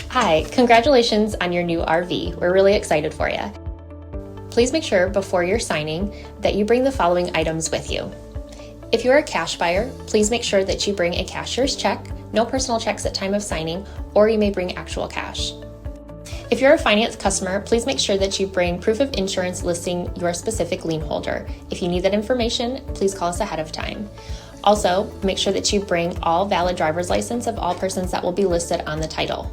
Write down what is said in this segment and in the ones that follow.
Hi, congratulations on your new RV. We're really excited for you. Please make sure before you're signing that you bring the following items with you. If you're a cash buyer, please make sure that you bring a cashier's check, no personal checks at time of signing, or you may bring actual cash. If you're a finance customer, please make sure that you bring proof of insurance listing your specific lien holder. If you need that information, please call us ahead of time. Also, make sure that you bring all valid driver's license of all persons that will be listed on the title.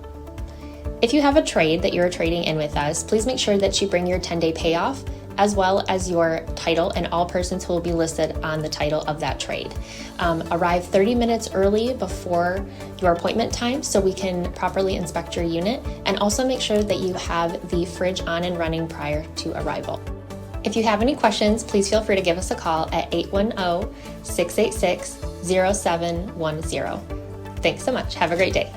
If you have a trade that you're trading in with us, please make sure that you bring your 10-day payoff as well as your title and all persons who will be listed on the title of that trade. Arrive 30 minutes early before your appointment time so we can properly inspect your unit, and also make sure that you have the fridge on and running prior to arrival. If you have any questions, please feel free to give us a call at 810-686-0710. Thanks so much. Have a great day.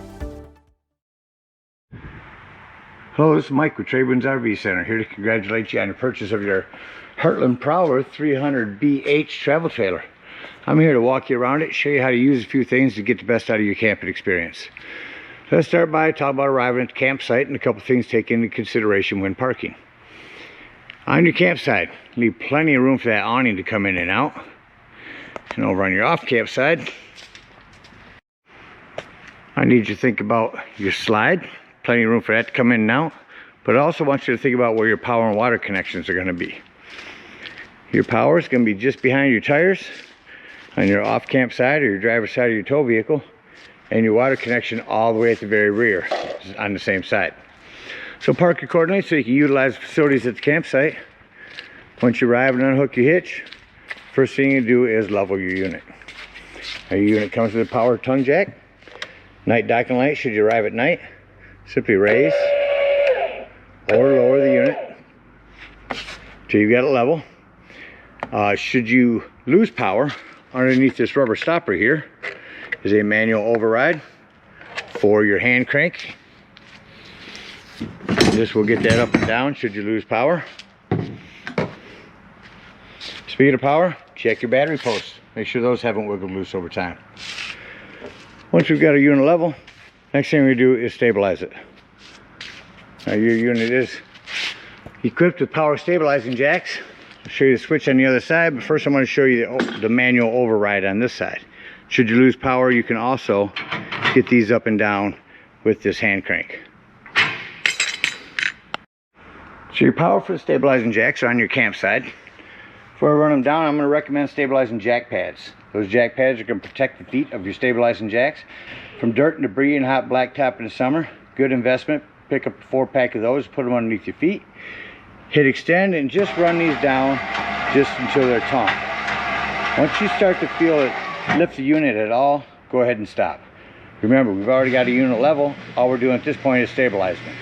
Hello, this is Mike with TradeWinds RV Center, here to congratulate you on the purchase of your Heartland Prowler 300BH travel trailer. I'm here to walk you around it, show you how to use a few things to get the best out of your camping experience. So let's start by talking about arriving at the campsite and a couple things to take into consideration when parking. On your campsite, leave plenty of room for that awning to come in and out. And over on your off campsite, I need you to think about your slide. Plenty of room for that to come in and out, but I also want you to think about where your power and water connections are going to be. Your power is going to be just behind your tires on your off camp side or your driver's side of your tow vehicle, and your water connection all the way at the very rear on the same side. So park accordingly so you can utilize the facilities at the campsite. Once you arrive and unhook your hitch, first thing you do is level your unit. Now, your unit comes with a power tongue jack, night docking light should you arrive at night. Simply raise or lower the unit till you get it level. Should you lose power, underneath this rubber stopper here is a manual override for your hand crank. This will get that up and down should you lose power. Speed of power, check your battery posts. Make sure those haven't wiggled loose over time. Once we've got our unit level, next thing we do is stabilize it. Now your unit is equipped with power stabilizing jacks. I'll show you the switch on the other side, but first I'm going to show you the manual override on this side. Should you lose power, you can also get these up and down with this hand crank. So your power for the stabilizing jacks are on your campsite. Before I run them down, I'm going to recommend stabilizing jack pads. Those jack pads are going to protect the feet of your stabilizing jacks from dirt and debris and hot blacktop in the summer. Good investment. Pick up a 4-pack of those, put them underneath your feet, hit extend, and just run these down just until they're taut. Once you start to feel it lift the unit at all, go ahead and stop. Remember, we've already got a unit level. All we're doing at this point is stabilizing it.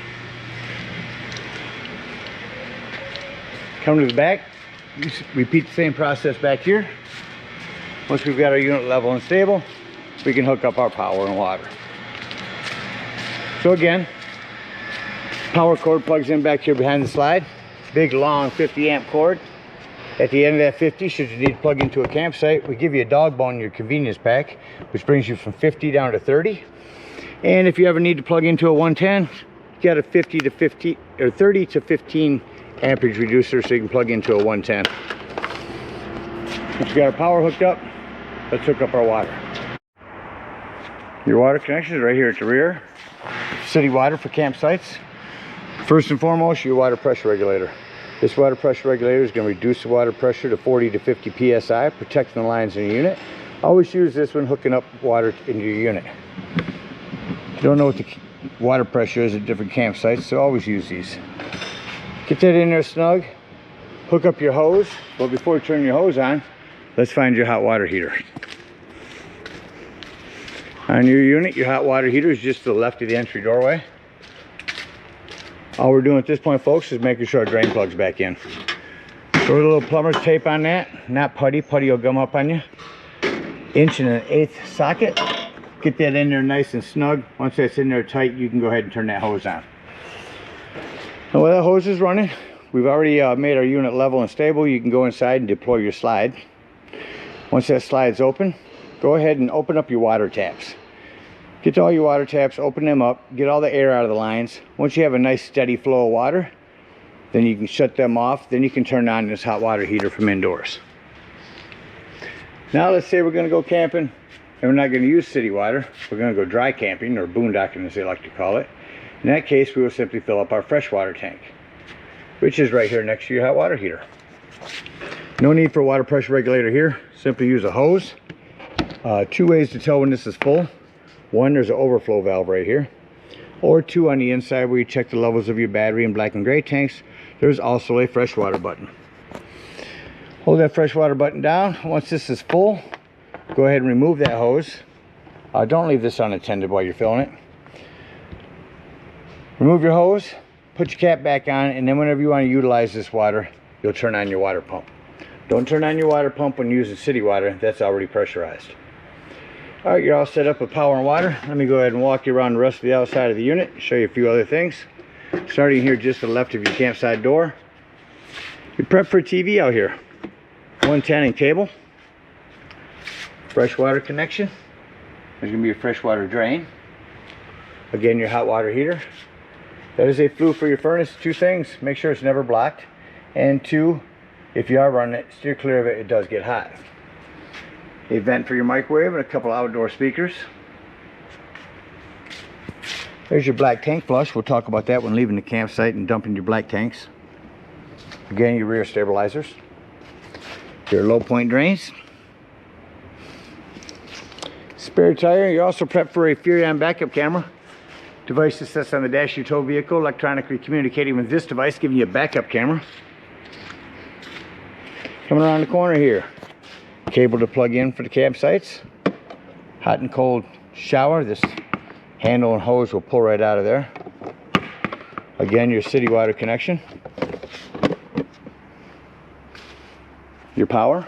Come to the back, repeat the same process back here. Once we've got our unit level and stable, we can hook up our power and water. So again, power cord plugs in back here behind the slide. Big long 50 amp cord. At the end of that 50, should you need to plug into a campsite, we give you a dog bone in your convenience pack, which brings you from 50 down to 30. And if you ever need to plug into a 110, you got a 30 to 15 amperage reducer, so you can plug into a 110. Once we got our power hooked up, let's hook up our water. Your water connection is right here at the rear. City water for campsites. First and foremost, your water pressure regulator. This water pressure regulator is going to reduce the water pressure to 40 to 50 psi, protecting the lines in your unit. Always use this when hooking up water into your unit. If you don't know what the water pressure is at different campsites, so always use these. Get that in there snug, hook up your hose, but before you turn your hose on, let's find your hot water heater. On your unit, your hot water heater is just to the left of the entry doorway. All we're doing at this point, folks, is making sure our drain plug's back in. Throw a little plumber's tape on that, not putty. Putty will gum up on you. 1 1/8" socket. Get that in there nice and snug. Once that's in there tight, you can go ahead and turn that hose on. Now while that hose is running, we've already made our unit level and stable. You can go inside and deploy your slide. Once that slide's open, go ahead and open up your water taps. Get to all your water taps, open them up, get all the air out of the lines. Once you have a nice steady flow of water, then you can shut them off. Then you can turn on this hot water heater from indoors. Now let's say we're going to go camping and we're not going to use city water. We're going to go dry camping, or boondocking as they like to call it. In that case, we will simply fill up our freshwater tank, which is right here next to your hot water heater. No need for a water pressure regulator here. Simply use a hose. Two ways to tell when this is full. One, there's an overflow valve right here. Or two, on the inside where you check the levels of your battery and black and gray tanks, there's also a freshwater button. Hold that freshwater button down. Once this is full, go ahead and remove that hose. Don't leave this unattended while you're filling it. Remove your hose, put your cap back on, and then whenever you want to utilize this water, you'll turn on your water pump. Don't turn on your water pump when using city water. That's already pressurized. All right, you're all set up with power and water. Let me go ahead and walk you around the rest of the outside of the unit, show you a few other things. Starting here just to the left of your campsite door. You're prepped for a TV out here. 110 cable. Freshwater connection. There's going to be a freshwater drain. Again, your hot water heater. That is a flue for your furnace. Two things: make sure it's never blocked, and two, if you are running it, steer clear of it. It does get hot. A vent for your microwave and a couple outdoor speakers. There's your black tank flush. We'll talk about that when leaving the campsite and dumping your black tanks. Again, your rear stabilizers. Your low point drains. Spare tire. You're also prepped for a Furion backup camera. Device that sits on the dash of your tow vehicle, electronically communicating with this device, giving you a backup camera. Coming around the corner here, cable to plug in for the campsites. Hot and cold shower. This handle and hose will pull right out of there. Again, your city water connection. Your power.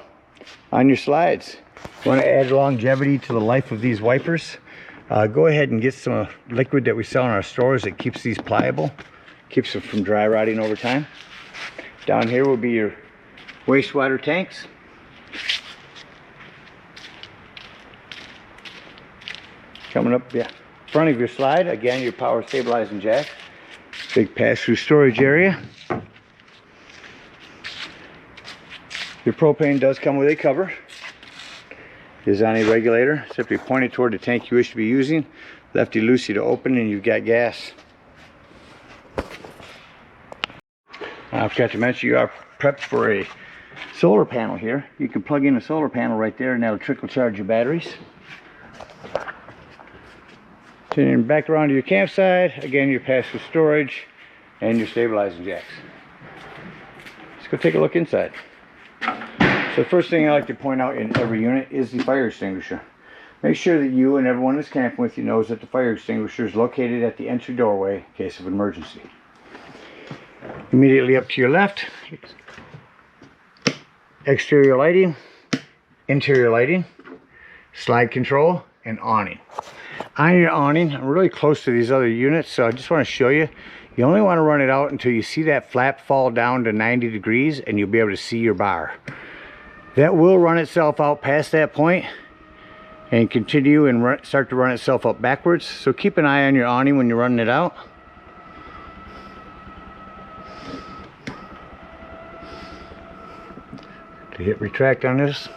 On your slides, you want to add longevity to the life of these wipers. Go ahead and get some liquid that we sell in our stores that keeps these pliable, keeps them from dry rotting over time. Down here will be your wastewater tanks. Coming up, front of your slide, again, your power stabilizing jack. Big pass-through storage area. Your propane does come with a cover. Is on a regulator, simply point it toward the tank you wish to be using. Lefty-loosey to open, and you've got gas. I forgot to mention, you are prepped for a solar panel here. You can plug in a solar panel right there, and that'll trickle charge your batteries. Turning back around to your campsite, again, your pass-through storage and your stabilizing jacks. Let's go take a look inside. So the first thing I like to point out in every unit is the fire extinguisher. Make sure that you and everyone that's camping with you knows that the fire extinguisher is located at the entry doorway in case of emergency. Immediately up to your left, exterior lighting, interior lighting, slide control, and awning. On your awning, I'm really close to these other units, so I just want to show you. You only want to run it out until you see that flap fall down to 90 degrees and you'll be able to see your bar. That will run itself out past that point and continue and start to run itself up backwards. So keep an eye on your awning when you're running it out. To hit retract on this.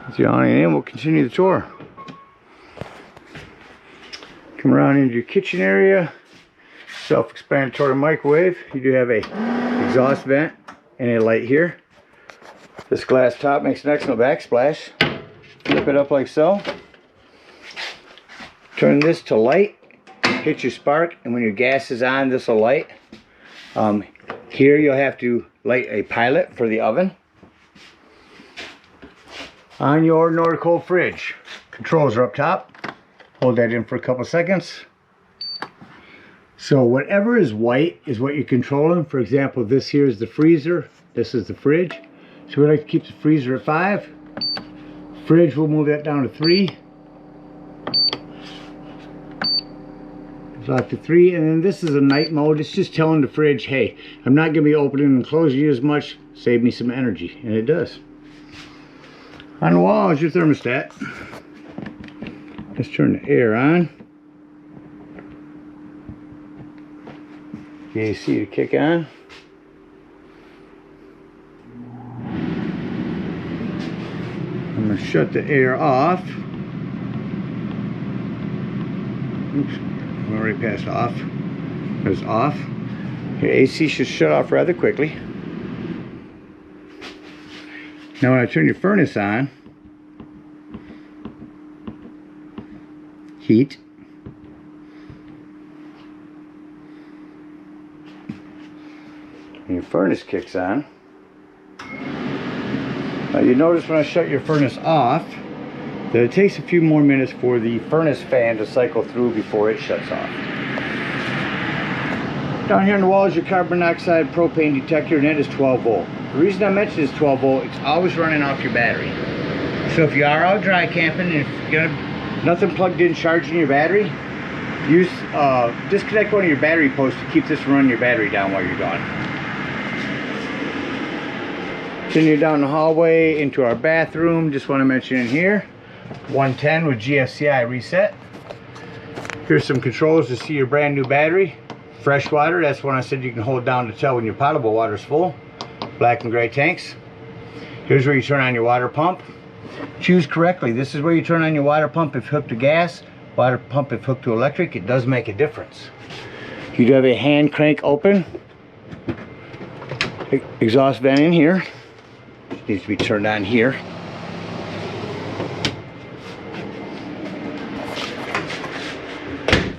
With the awning in, we'll continue the tour. Come around into your kitchen area. Self-explanatory microwave. You do have a exhaust vent and a light here. This glass top makes an excellent backsplash. Flip it up like so. Turn this to light. Hit your spark, and when your gas is on, this will light. Here you'll have to light a pilot for the oven. On your Nordic fridge, controls are up top. Hold that in for a couple seconds. So whatever is white is what you're controlling. For example, this here is the freezer. This is the fridge. So we like to keep the freezer at 5. Fridge, we'll move that down to 3. Drop to 3. And then this is a night mode. It's just telling the fridge, hey, I'm not going to be opening and closing you as much. Save me some energy. And it does. On the wall is your thermostat. Let's turn the air on. The AC to kick on. I'm going to shut the air off. Oops, I'm already past off. It's off. Your AC should shut off rather quickly. Now when I turn your furnace on, heat. And your furnace kicks on. Now you notice when I shut your furnace off that it takes a few more minutes for the furnace fan to cycle through before it shuts off. Down here on the wall is your carbon monoxide propane detector, and that is 12 volt. The reason I mentioned it's 12 volt, it's always running off your battery. So if you are out dry camping and if you're nothing plugged in charging your battery, use disconnect one of your battery posts to keep this from running your battery down while you're gone. Continue down the hallway into our bathroom. Just want to mention in here 110 with GFCI reset. Here's some controls to see your brand new battery. Fresh water, that's when I said you can hold down to tell when your potable water is full. Black and gray tanks. Here's where you turn on your water pump. Choose correctly. This is where you turn on your water pump if hooked to gas, water pump if hooked to electric. It does make a difference. You do have a hand crank open. Exhaust vent in here. Needs to be turned on here.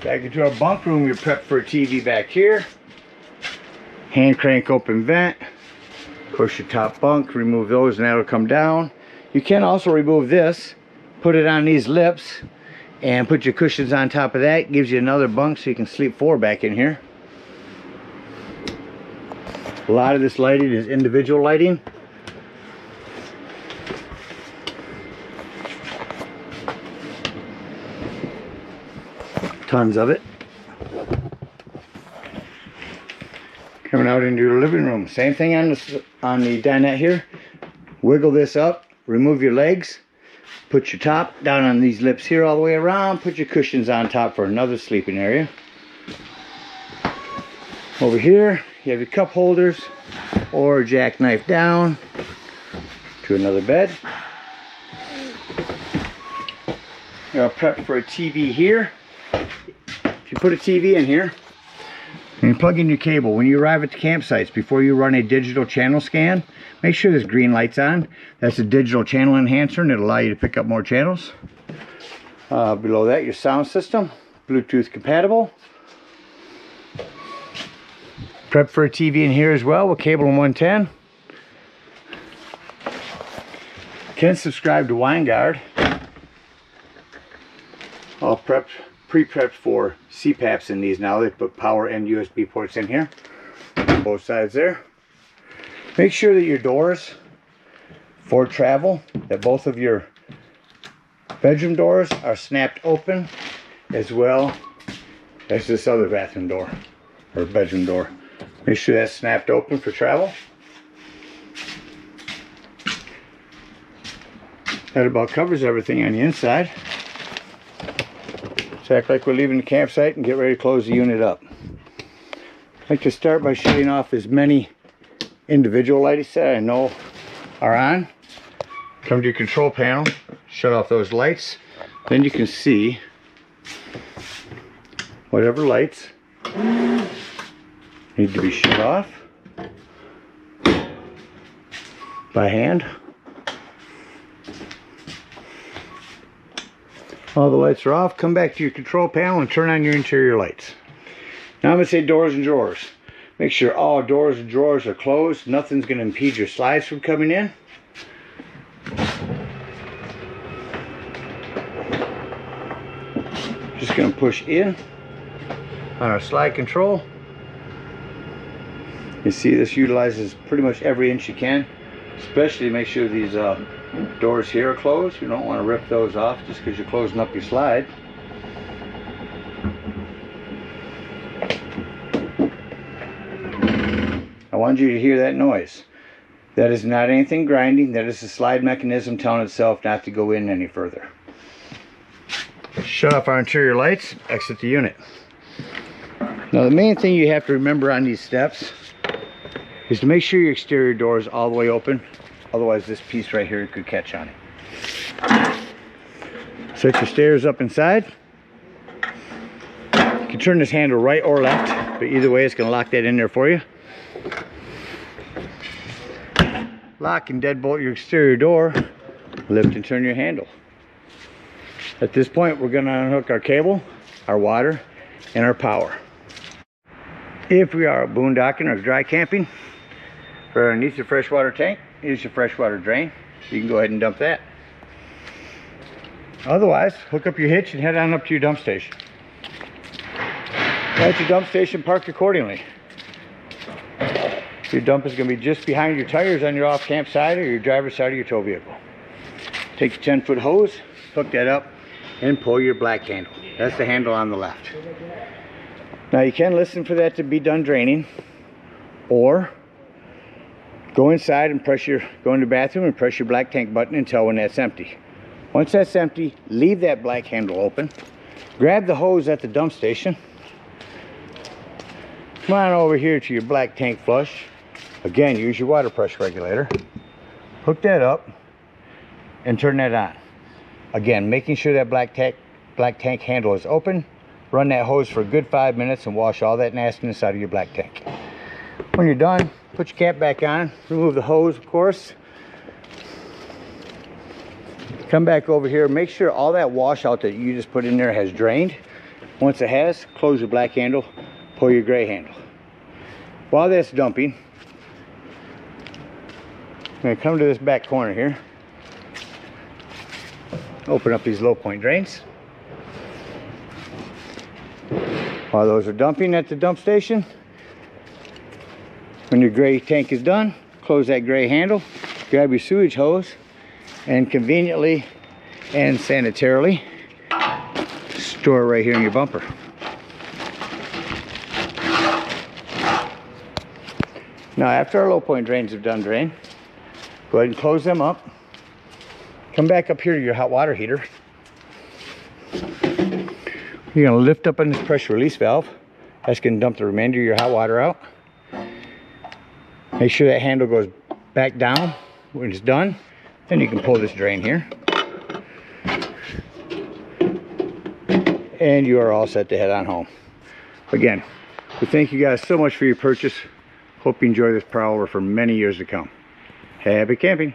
Back into our bunk room, you're prepped for a TV back here. Hand crank open vent. Of course, your top bunk, remove those and that'll come down. You can also remove this, put it on these lips, and put your cushions on top of that. Gives you another bunk so you can sleep 4 back in here. A lot of this lighting is individual lighting. Tons of it. Coming out into your living room. Same thing on the dinette here. Wiggle this up, remove your legs, put your top down on these lips here all the way around, put your cushions on top for another sleeping area. Over here, you have your cup holders or jackknife down to another bed. You're prepped for a TV here. If you put a TV in here and you plug in your cable, when you arrive at the campsites, before you run a digital channel scan, make sure there's green lights on. That's a digital channel enhancer and it'll allow you to pick up more channels. Below that, your sound system, Bluetooth compatible. Prep for a TV in here as well with cable and 110. Can subscribe to WineGuard. All prepped. Pre-prepped for CPAPs in these now. They put power and USB ports in here on both sides there. Make sure that your doors for travel, that both of your bedroom doors are snapped open, as well as this other bathroom door or bedroom door. Make sure that's snapped open for travel. That about covers everything on the inside. Act like we're leaving the campsite and get ready to close the unit up. I'd like to start by shutting off as many individual lights that I know are on. Come to your control panel, shut off those lights. Then you can see whatever lights need to be shut off by hand. All the lights are off. Come back to your control panel and turn on your interior lights. Now I'm going to say doors and drawers. Make sure all doors and drawers are closed. Nothing's going to impede your slides from coming in. Just going to push in on our slide control. You see this utilizes pretty much every inch you can. Especially make sure these doors here are closed. You don't want to rip those off just because you're closing up your slide. I want you to hear that noise. That is not anything grinding. That is the slide mechanism telling itself not to go in any further. Shut off our interior lights, exit the unit. Now the main thing you have to remember on these steps is to make sure your exterior door is all the way open. Otherwise this piece right here could catch on it. Set your stairs up inside. You can turn this handle right or left, but either way it's going to lock that in there for you. Lock and deadbolt your exterior door. Lift and turn your handle. At this point we're going to unhook our cable, our water, and our power. If we are boondocking or dry camping, for underneath your freshwater tank is your freshwater drain. You can go ahead and dump that. Otherwise, hook up your hitch and head on up to your dump station. At your dump station, park accordingly. Your dump is going to be just behind your tires on your off-camp side or your driver's side of your tow vehicle. Take your 10-foot hose, hook that up, and pull your black handle. That's the handle on the left. Now you can listen for that to be done draining, or go inside and go in the bathroom and press your black tank button until when that's empty. Once that's empty, leave that black handle open. Grab the hose at the dump station. Come on over here to your black tank flush. Again, use your water pressure regulator. Hook that up and turn that on. Again, making sure that black tank handle is open. Run that hose for a good 5 minutes and wash all that nastiness out of your black tank. When you're done, put your cap back on. Remove the hose, of course. Come back over here. Make sure all that washout that you just put in there has drained. Once it has, close your black handle, pull your gray handle. While that's dumping, I'm going to come to this back corner here. Open up these low point drains. While those are dumping at the dump station, when your gray tank is done, close that gray handle, grab your sewage hose, and conveniently and sanitarily store it right here in your bumper. Now after our low point drains have done drain, go ahead and close them up. Come back up here to your hot water heater. You're going to lift up on this pressure release valve. That's going to dump the remainder of your hot water out. Make sure that handle goes back down when it's done. Then you can pull this drain here. And you are all set to head on home. Again, we thank you guys so much for your purchase. Hope you enjoy this Prowler for many years to come. Happy camping.